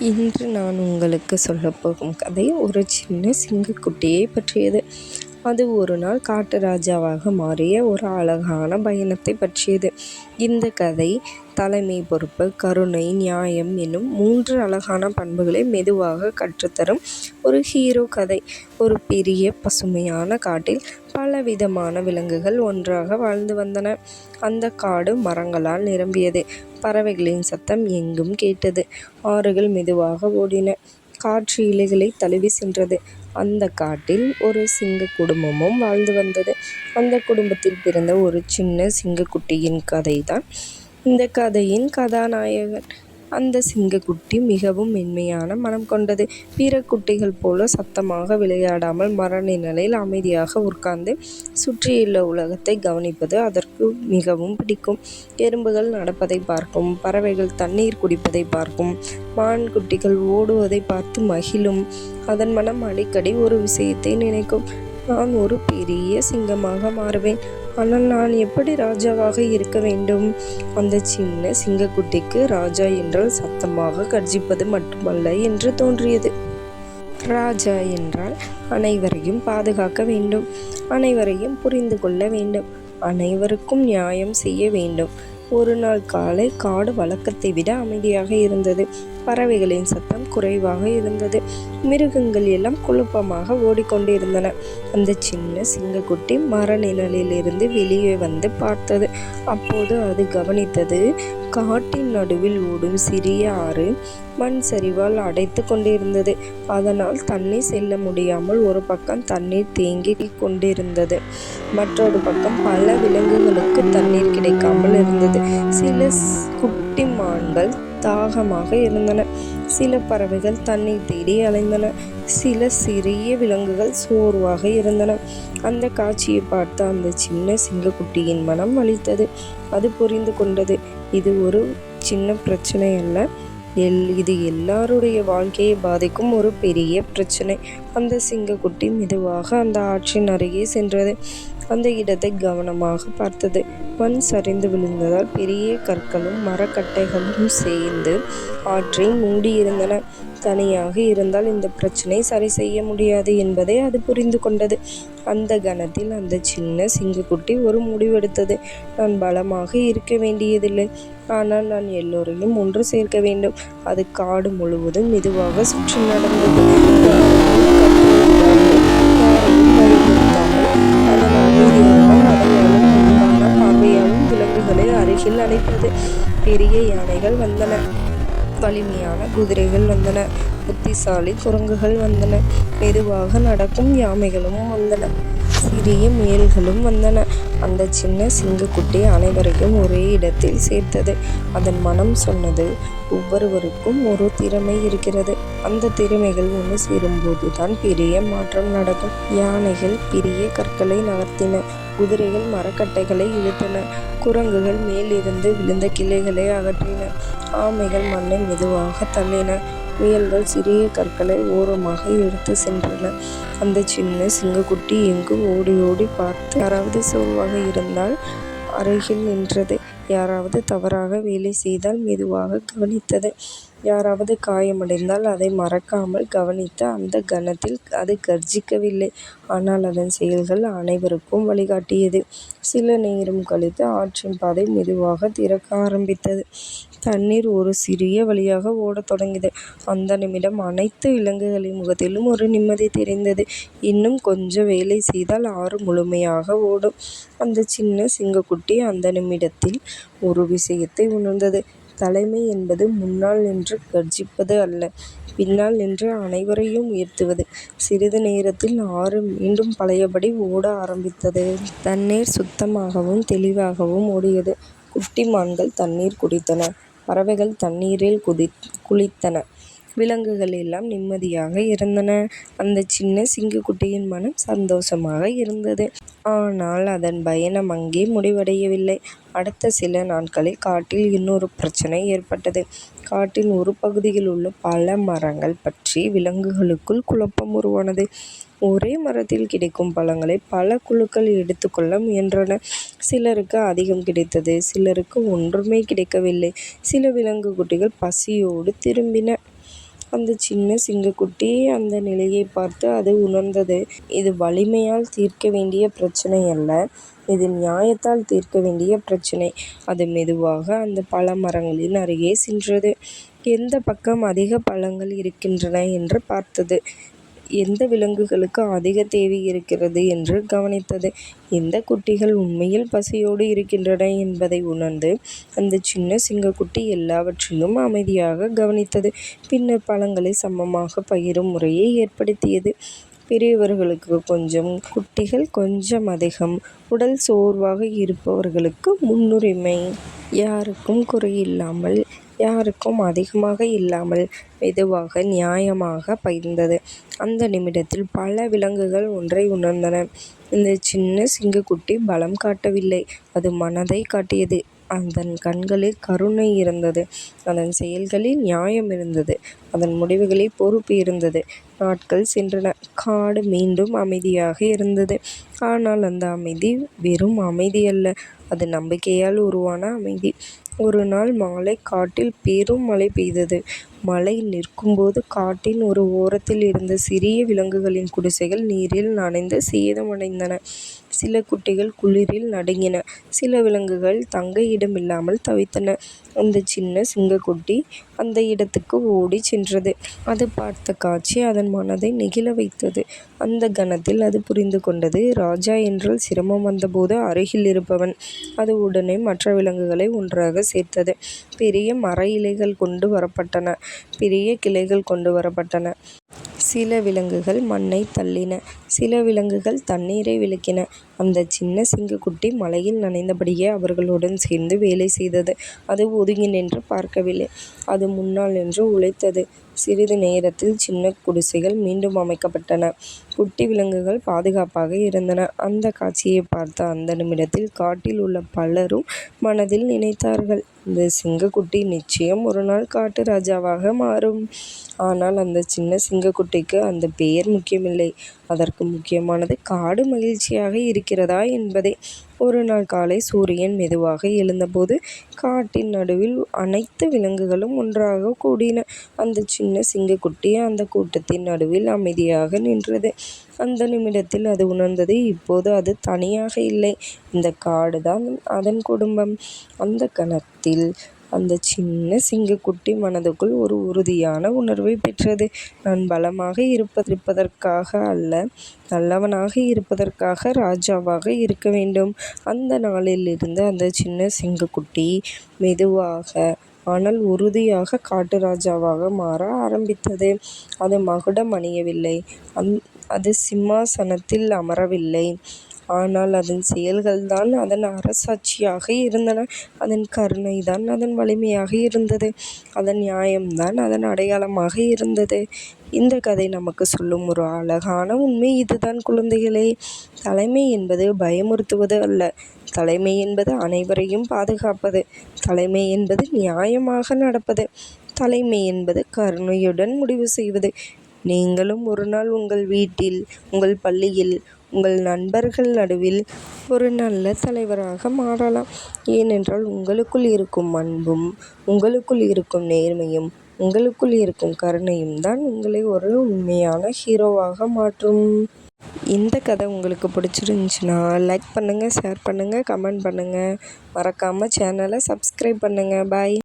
இன்று நான் உங்களுக்கு சொல்லப்போகும் கதை ஒரு சின்ன சிங்கக்குட்டியை பற்றியது. அது ஒரு நாள் காட்டு ராஜாவாக மாறிய ஒரு அழகான பயணத்தை பற்றியது. இந்த கதை தலைமை பொறுப்பு, கருணை, நியாயம் என்னும் 3 அழகான பண்புகளை மெதுவாக கற்றுத்தரும் ஒரு ஹீரோ கதை. ஒரு பெரிய பசுமையான காட்டில் பலவிதமான விலங்குகள் ஒன்றாக வாழ்ந்து வந்தன. அந்த காடு மரங்களால் நிரம்பியது. பறவைகளின் சத்தம் எங்கும் கேட்டது. ஆறுகள் மெதுவாக ஓடின. காற்று இலைகளை தழுவி சென்றது. அந்த காட்டில் ஒரு சிங்க குடும்பமும் வாழ்ந்து வந்தது. அந்த குடும்பத்தில் பிறந்த ஒரு சின்ன சிங்கக்குட்டியின் கதைதான் இந்த கதையின் கதாநாயகன். அந்த சிங்கக்குட்டி மிகவும் மென்மையான மனம் கொண்டது. பிற குட்டிகள் போல சத்தமாக விளையாடாமல் மர நிழலில் அமைதியாக உட்கார்ந்து சுற்றியுள்ள உலகத்தை கவனிப்பது அதற்கு மிகவும் பிடிக்கும். எறும்புகள் நடப்பதை பார்க்கும், பறவைகள் தண்ணீர் குடிப்பதை பார்க்கும், மான் குட்டிகள் ஓடுவதை பார்த்து மகிழும். அதன் மனம் அடிக்கடி ஒரு விஷயத்தை நினைக்கும்: நான் ஒரு பெரிய சிங்கமாக மாறுவேன். ஆனால் நான் எப்படி ராஜாவாக இருக்க வேண்டும்? அந்த சின்ன சிங்கக்குட்டிக்கு ராஜா என்றால் சத்தமாக கர்ஜிப்பது மட்டுமல்ல என்று தோன்றியது. ராஜா என்றால் அனைவரையும் பாதுகாக்க வேண்டும், அனைவரையும் புரிந்து கொள்ள வேண்டும், அனைவருக்கும் நியாயம் செய்ய வேண்டும். ஒரு நாள் காலை காடு வழக்கத்தை விட அமைதியாக இருந்தது. பறவைகளின் சத்தம் குறைவாக இருந்தது. மிருகங்கள் எல்லாம் குழப்பமாக ஓடிக்கொண்டிருந்தன. அந்த சின்ன சிங்கக்குட்டி மர நிழலிலிருந்து வெளியே வந்து பார்த்தது. அப்போது அது கவனித்தது, காட்டின் நடுவில் ஓடும் சிறிய ஆறு மண் சரிவால் அடைத்து கொண்டிருந்தது. அதனால் தண்ணீர் செல்ல முடியாமல் ஒரு பக்கம் தண்ணீர் தேங்கி கொண்டிருந்தது. மற்றொரு பக்கம் பல விலங்குகளுக்கு தண்ணீர் கிடைக்காமல் இருந்தது. சில குட்டி மான்கள் தாகமாக இருந்தன. சில பறவைகள் தண்ணீர் தேடி அலைந்தன. சில சிறிய விலங்குகள் சோர்வாக இருந்தன. அந்த காட்சியை பார்த்து அந்த சின்ன சிங்கக்குட்டியின் மனம் வலித்தது. அது புரிந்து கொண்டது, இது ஒரு சின்ன பிரச்சனை அல்ல, இது எல்லாருடைய வாழ்க்கையை பாதிக்கும் ஒரு பெரிய பிரச்சனை. அந்த சிங்கக்குட்டி மெதுவாக அந்த ஆற்றின் அருகே சென்றது. அந்த இடத்தை கவனமாக பார்த்தது. மண் சரிந்து விழுந்ததால் பெரிய கற்களும் மரக்கட்டைகளும் சேர்ந்து ஆற்றை மூடியிருந்தன. தனியாக இருந்தால் இந்த பிரச்சனை சரி செய்ய முடியாது என்பதை அது புரிந்து கொண்டது. அந்த கணத்தில் அந்த சின்ன சிங்கக்குட்டி ஒரு முடிவெடுத்தது. நான் பலமாக இருக்க வேண்டியதில்லை, ஆனால் நான் எல்லோரையும் ஒன்று சேர்க்க வேண்டும். அது காடு முழுவதும் மெதுவாக சுற்றி நடந்தது. பார்வையாலும் விலங்குகளை அருகில் அழைத்தது. பெரிய யானைகள் வந்தன, வலிமையான குதிரைகள் வந்தன, புத்திசாலி குரங்குகள் வந்தன, மெதுவாக நடக்கும் யானைகளும் வந்தன, சிறிய முயல்களும் வந்தன. அந்த சின்ன சிங்கக்குட்டி அனைவரையும் ஒரே இடத்தில் சேர்த்தது. அதன் மனம் சொன்னது, ஒவ்வொருவருக்கும் ஒரு திறமை இருக்கிறது. அந்த திறமைகள் ஒன்று சேரும்போது தான் பெரிய மாற்றம் நடக்கும். யானைகள் பெரிய கற்களை நகர்த்தின, குதிரைகள் மரக்கட்டைகளை இழுத்தன, குரங்குகள் மேலிருந்து விழுந்த கிளைகளை அகற்றின, ஆமைகள் மண்ணை மெதுவாக தள்ளின, முயல்கள் சிறிய கற்களை ஓரமாக எடுத்து சென்றன. அந்த சின்ன சிங்கக்குட்டி எங்கும் ஓடி ஓடி பார்த்து, யாராவது சோர்வாக இருந்தால் அருகில் நின்றது, யாராவது தவறாக வேலை செய்தால் மெதுவாக கவனித்தது, யாராவது காயமடைந்தால் அதை மறக்காமல் கவனித்து. அந்த கணத்தில் அது கர்ஜிக்கவில்லை, ஆனால் அதன் செயல்கள் அனைவருக்கும் வழிகாட்டியது. சில நேரம் கழித்து ஆற்றின் பாதை மெதுவாக திறக்க ஆரம்பித்தது. தண்ணீர் ஒரு சிறிய வழியாக ஓடத் தொடங்கியது. அந்த நிமிடம் அனைத்து விலங்குகளின் முகத்திலும் ஒரு நிம்மதி தெரிந்தது. இன்னும் கொஞ்சம் வேலை செய்தால் ஆறு முழுமையாக ஓடும். அந்த சின்ன சிங்கக்குட்டி அந்த நிமிடத்தில் ஒரு விஷயத்தை உணர்ந்தது. தலைமை என்பது முன்னால் நின்று கர்ஜிப்பது அல்ல, பின்னால் நின்று அனைவரையும் உயர்த்துவது. சிறிது நேரத்தில் ஆறு மீண்டும் பழையபடி ஓட ஆரம்பித்தது. தண்ணீர் சுத்தமாகவும் தெளிவாகவும் ஓடியது. குட்டி மான்கள் தண்ணீர் குடித்தன, பறவைகள் தண்ணீரில் குளித்தன, விலங்குகள் எல்லாம் நிம்மதியாக இருந்தன. அந்த சின்ன சிங்கக்குட்டியின் மனம் சந்தோஷமாக இருந்தது. ஆனால் அதன் பயணம் அங்கே முடிவடையவில்லை. அடுத்த சில நாட்களில் காட்டில் இன்னொரு பிரச்சனை ஏற்பட்டது. காட்டின் ஒரு பகுதியில் உள்ள பல மரங்கள் பற்றி விலங்குகளுக்குள் குழப்பம் உருவானது. ஒரே மரத்தில் கிடைக்கும் பழங்களை பல குழுக்கள் எடுத்துக்கொள்ள முயன்றன. சிலருக்கு அதிகம் கிடைத்தது, சிலருக்கு ஒன்றுமே கிடைக்கவில்லை. சில விலங்கு குட்டிகள் பசியோடு திரும்பின. அந்த சின்ன சிங்கக்குட்டி அந்த நிலையை பார்த்து அது உணர்ந்தது. இது வலிமையால் தீர்க்க வேண்டிய பிரச்சனை அல்ல, இது நியாயத்தால் தீர்க்க வேண்டிய பிரச்சனை. அது மெதுவாக அந்த பழ மரங்களின் அருகே சென்றது. எந்த பக்கம் அதிக பழங்கள் இருக்கின்றன என்று பார்த்தது. எந்த விலங்குகளுக்கு அதிக தேவை இருக்கிறது என்று கவனித்தது. எந்த குட்டிகள் உண்மையில் பசியோடு இருக்கின்றன என்பதை உணர்ந்து அந்த சின்ன சிங்கக்குட்டி எல்லாவற்றையும் அமைதியாக கவனித்தது. பின்னர் பழங்களை சமமாக பகிரும் முறையை ஏற்படுத்தியது. பெரியவர்களுக்கு கொஞ்சம், குட்டிகள் கொஞ்சம் அதிகம், உடல் சோர்வாக இருப்பவர்களுக்கு முன்னுரிமை. யாருக்கும் குறையில்லாமல், யாருக்கும் அதிகமாக இல்லாமல் மெதுவாக நியாயமாக பகிர்ந்தது. அந்த நிமிடத்தில் பல விலங்குகள் ஒன்றை உணர்ந்தன. இந்த சின்ன சிங்கக்குட்டி பலம் காட்டவில்லை, அது மனதை காட்டியது. அதன் கண்களில் கருணை இருந்தது, அதன் செயல்களில் நியாயம் இருந்தது, அதன் முடிவுகளில் பொறுப்பு இருந்தது. நாட்கள் சென்றன, காடு மீண்டும் அமைதியாக இருந்தது. ஆனால் அந்த அமைதி வெறும் அமைதி அல்ல, அது நம்பிக்கையால் உருவான அமைதி. ஒரு நாள் மாலை காட்டில் பெரும் மழை பெய்தது. மழை நிற்கும்போது காட்டின் ஒரு ஓரத்தில் இருந்த சிறிய விலங்குகளின் குடிசைகள் நீரில் நனைந்து சேதமடைந்தன. சில குட்டிகள் குளிரில் நடுங்கின, சில விலங்குகள் தங்க இடமில்லாமல் தவித்தன. அந்த சின்ன சிங்கக்குட்டி அந்த இடத்துக்கு ஓடி சென்றது. அது பார்த்த காட்சி அதன் மனதை நெகிழ வைத்தது. அந்த கணத்தில் அது புரிந்து கொண்டது, ராஜா என்றால் சிரமம் வந்தபோது அருகில் இருப்பவன். அது உடனே மற்ற விலங்குகளை ஒன்றாக சேர்த்தது. பெரிய மர இலைகள் கொண்டு வரப்பட்டன, பெரிய கிளைகள் கொண்டு வரப்பட்டன. சில விலங்குகள் மண்ணை தள்ளின, சில விலங்குகள் தண்ணீரை விலக்கின. அந்த சின்ன சிங்கக்குட்டி மழையில் நனைந்தபடியே அவர்களுடன் சேர்ந்து வேலை செய்தது. அது ஒதுங்கி நின்று பார்க்கவில்லை, அது முன்னால் நின்று உழைத்தது. சிறிது நேரத்தில் சின்ன குடிசைகள் மீண்டும் அமைக்கப்பட்டன. குட்டி விலங்குகள் பாதுகாப்பாக இருந்தன. அந்த காட்சியை பார்த்த அந்த நிமிடத்தில் காட்டில் உள்ள பலரும் மனதில் நினைத்தார்கள், இந்த சிங்கக்குட்டி நிச்சயம் ஒரு நாள் காட்டு ராஜாவாக மாறும். ஆனால் அந்த சின்ன சிங்கக்குட்டிக்கு அந்த பெயர் முக்கியமில்லை, அதற்கு முக்கியமானது காடு மகிழ்ச்சியாக இருக்கிறதா என்பதே. ஒரு நாள் காலை சூரியன் மெதுவாக எழுந்தபோது காட்டின் நடுவில் அனைத்து விலங்குகளும் ஒன்றாக கூடின. அந்த சின்ன சிங்கக்குட்டி அந்த கூட்டத்தின் நடுவில் அமைதியாக நின்றது. அந்த நிமிடத்தில் அது உணர்ந்தது, இப்போது அது தனியாக இல்லை, இந்த காடுதான் அதன் குடும்பம். அந்த கணத்தில் அந்த சின்ன சிங்கக்குட்டி மனதுக்குள் ஒரு உறுதியான உணர்வை பெற்றது. நான் பலமாக இருப்பதற்காக அல்ல, நல்லவனாக இருப்பதற்காக ராஜாவாக இருக்க வேண்டும். அந்த நாளிலிருந்து அந்த சின்ன சிங்கக்குட்டி மெதுவாக ஆனால் உறுதியாக காட்டு ராஜாவாக மாற ஆரம்பித்தது. அது மகுடம் அணியவில்லை, அது சிம்மாசனத்தில் அமரவில்லை, ஆனால் அதன் செயல்கள்தான் அதன் அரசாட்சியாக இருந்தன. அதன் கருணைதான் அதன் வலிமையாக இருந்தது, அதன் நியாயம்தான் அதன் அடையாளமாக இருந்தது. இந்த கதை நமக்கு சொல்லும் ஒரு அழகான உண்மை இதுதான் குழந்தைகளே. தலைமை என்பது பயமுறுத்துவது அல்ல, தலைமை என்பது அனைவரையும் பாதுகாப்பது, தலைமை என்பது நியாயமாக நடப்பது, தலைமை என்பது கருணையுடன் முடிவு செய்வது. நீங்களும் ஒரு நாள் உங்கள் வீட்டில், உங்கள் பள்ளியில், உங்கள் நண்பர்கள் நடுவில் ஒரு நல்ல தலைவராக மாறலாம். ஏனென்றால் உங்களுக்குள் இருக்கும் அன்பும், உங்களுக்குள் இருக்கும் நேர்மையும், உங்களுக்குள் இருக்கும் கருணையும் தான் உங்களை ஒரு உண்மையான ஹீரோவாக மாற்றும். இந்த கதை உங்களுக்கு பிடிச்சிருந்துச்சுன்னா லைக் பண்ணுங்கள், ஷேர் பண்ணுங்கள், கமெண்ட் பண்ணுங்கள். மறக்காமல் சேனலை சப்ஸ்கிரைப் பண்ணுங்கள். பாய்.